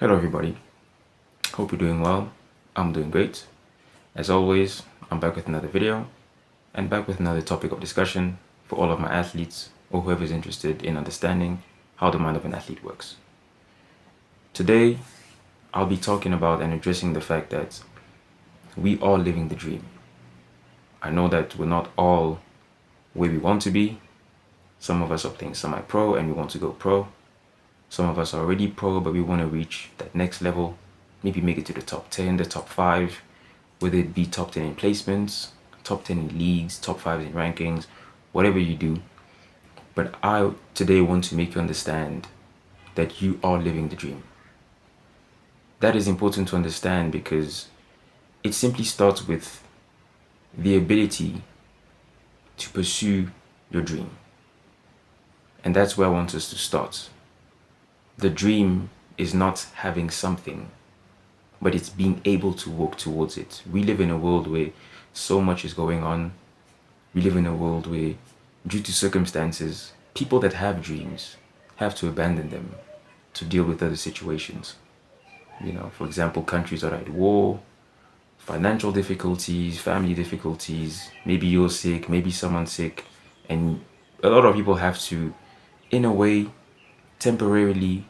Hello everybody, hope you're doing well. I'm doing great. As always, I'm back with another video and back with another topic of discussion for all of my athletes or whoever is interested in understanding how the mind of an athlete works. Today, I'll be talking about and addressing the fact that we are living the dream. I know that we're not all where we want to be. Some of us are playing semi-pro and we want to go pro. Some of us are already pro, but we want to reach that next level, maybe make it to the top 10, the top 5, whether it be top 10 in placements, top 10 in leagues, top 5 in rankings, whatever you do. But I today want to make you understand that you are living the dream. That is important to understand because it simply starts with the ability to pursue your dream. And that's where I want us to start. The dream is not having something, but it's being able to work towards it. We live in a world where so much is going on. We live in a world where, due to circumstances, people that have dreams have to abandon them to deal with other situations. For example, countries are at war, financial difficulties, family difficulties, maybe you're sick, maybe someone's sick, and a lot of people have to, in a way, temporarily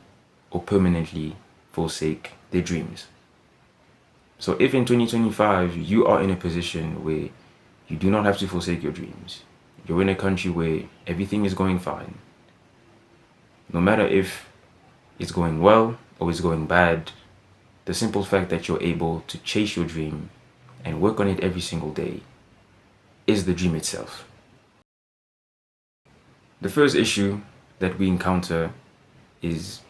or permanently forsake their dreams. So if in 2025 you are in a position where you do not have to forsake your dreams, you're in a country where everything is going fine, no matter if it's going well or it's going bad, the simple fact that you're able to chase your dream and work on it every single day is the dream itself. The first issue that we encounter is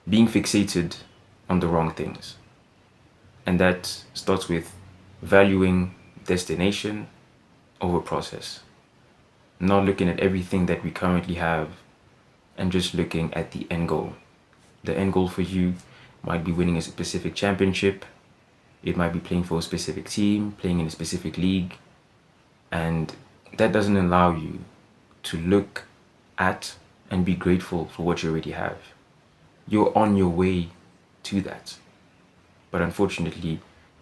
being fixated on the wrong things. And that starts with valuing destination over process. Not looking at everything that we currently have and just looking at the end goal. The end goal for you might be winning a specific championship. It might be playing for a specific team, playing in a specific league. And that doesn't allow you to look at and be grateful for what you already have. You're on your way to that. But unfortunately,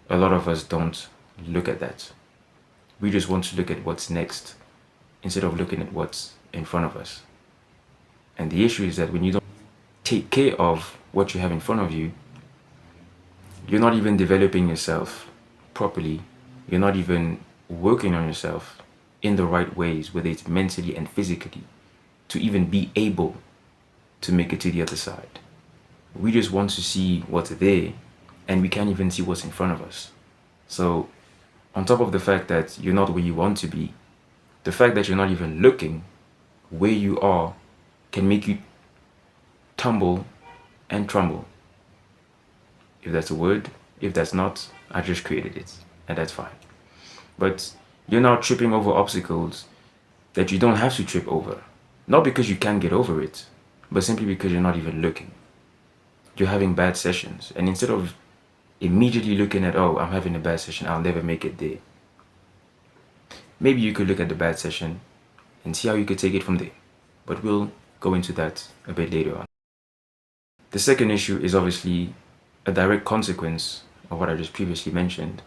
a lot of us don't look at that. We just want to look at what's next instead of looking at what's in front of us. And the issue is that when you don't take care of what you have in front of you, you're not even developing yourself properly. You're not even working on yourself in the right ways, whether it's mentally and physically, to even be able to make it to the other side. We just want to see what's there, and we can't even see what's in front of us. So, on top of the fact that you're not where you want to be, the fact that you're not even looking where you are can make you tumble and tremble. If that's a word, if that's not, I just created it, and that's fine. But you're now tripping over obstacles that you don't have to trip over. Not because you can't get over it, but simply because you're not even looking. You're having bad sessions, and instead of immediately looking at, oh, I'm having a bad session, I'll never make it there, maybe you could look at the bad session and see how you could take it from there. But we'll go into that a bit later on. The second issue is obviously a direct consequence of what I just previously mentioned,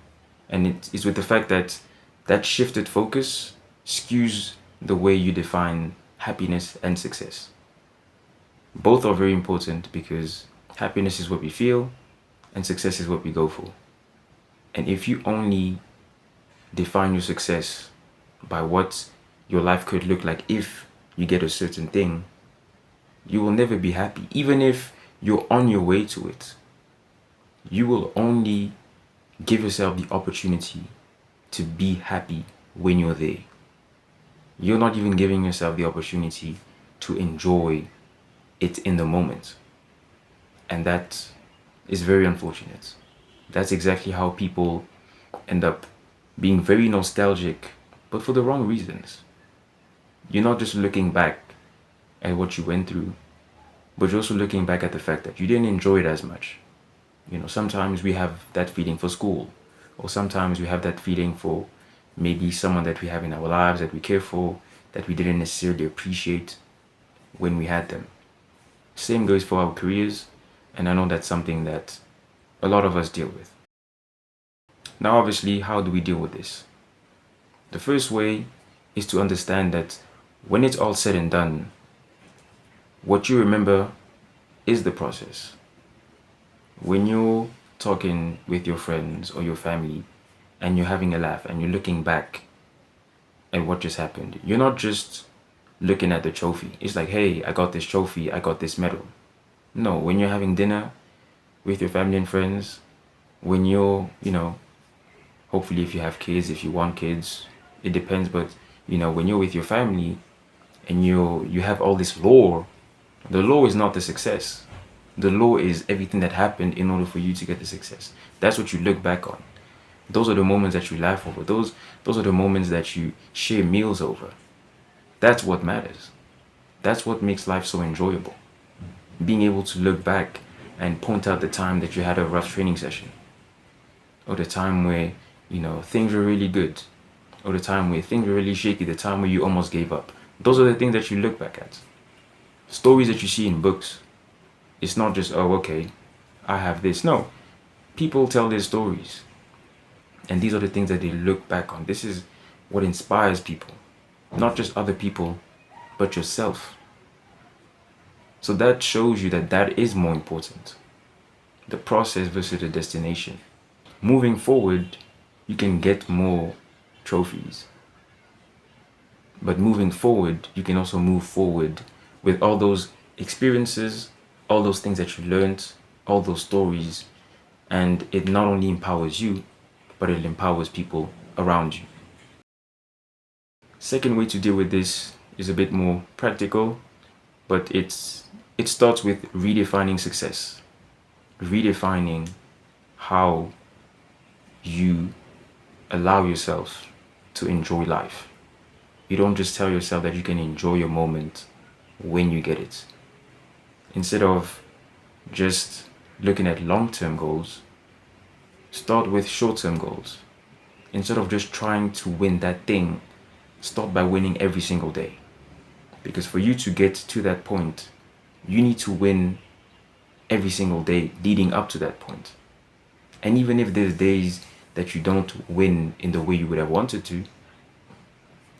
and it is with the fact that that shifted focus skews the way you define happiness and success. Both are very important because happiness is what we feel and success is what we go for. And if you only define your success by what your life could look like if you get a certain thing, you will never be happy. Even if you're on your way to it, you will only give yourself the opportunity to be happy when you're there. You're not even giving yourself the opportunity to enjoy it in the moment. And that is very unfortunate. That's exactly how people end up being very nostalgic, but for the wrong reasons. You're not just looking back at what you went through, but you're also looking back at the fact that you didn't enjoy it as much. Sometimes we have that feeling for school, or sometimes we have that feeling for maybe someone that we have in our lives that we care for, that we didn't necessarily appreciate when we had them. Same goes for our careers. And I know that's something that a lot of us deal with. Now, obviously, how do we deal with this? The first way is to understand that when it's all said and done, what you remember is the process. When you're talking with your friends or your family and you're having a laugh and you're looking back at what just happened, you're not just looking at the trophy. It's like, hey, I got this trophy, I got this medal. No, when you're having dinner with your family and friends, when you're, hopefully if you have kids, if you want kids, it depends, but when you're with your family and you have all this lore, the lore is not the success. The lore is everything that happened in order for you to get the success. That's what you look back on. Those are the moments that you laugh over. Those are the moments that you share meals over. That's what matters. That's what makes life so enjoyable. Being able to look back and point out the time that you had a rough training session, or the time where things were really good, or the time where things were really shaky, the time where you almost gave up. Those are the things that you look back at. Stories that you see in books. It's not just, oh, okay, I have this. No, people tell their stories, and these are the things that they look back on. This is what inspires people, not just other people, but yourself. So that shows you that that is more important. The process versus the destination. Moving forward, you can get more trophies. But moving forward, you can also move forward with all those experiences, all those things that you learned, all those stories, and it not only empowers you, but it empowers people around you. Second way to deal with this is a bit more practical, but it starts with redefining success. Redefining how you allow yourself to enjoy life. You don't just tell yourself that you can enjoy your moment when you get it. Instead of just looking at long-term goals, start with short-term goals. Instead of just trying to win that thing, start by winning every single day. Because for you to get to that point, you need to win every single day leading up to that point. And even if there's days that you don't win in the way you would have wanted to,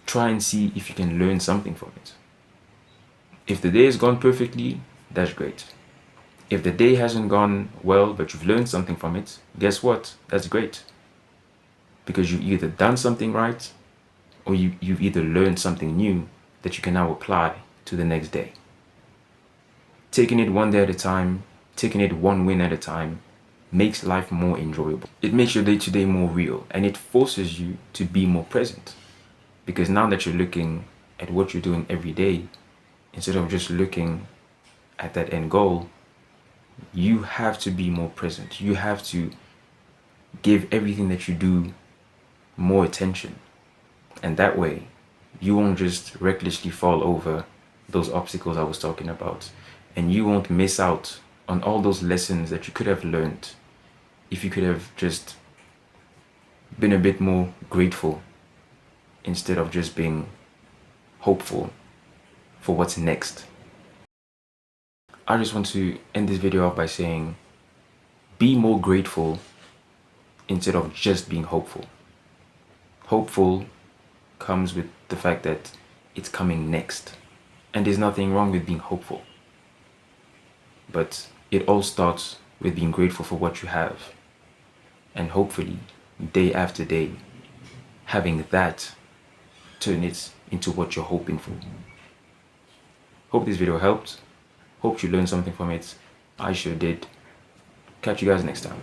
try and see if you can learn something from it. If the day has gone perfectly, that's great. If the day hasn't gone well, but you've learned something from it, guess what? That's great. Because you've either done something right, or you've either learned something new that you can now apply to the next day. Taking it one day at a time, taking it one win at a time, makes life more enjoyable. It makes your day-to-day more real, and it forces you to be more present. Because now that you're looking at what you're doing every day, instead of just looking at that end goal, you have to be more present. You have to give everything that you do more attention. And that way, you won't just recklessly fall over those obstacles I was talking about. And you won't miss out on all those lessons that you could have learned if you could have just been a bit more grateful instead of just being hopeful for what's next. I just want to end this video off by saying, be more grateful instead of just being hopeful. Hopeful comes with the fact that it's coming next. And there's nothing wrong with being hopeful. But it all starts with being grateful for what you have. And hopefully, day after day, having that turn it into what you're hoping for. Hope this video helped. Hope you learned something from it. I sure did. Catch you guys next time.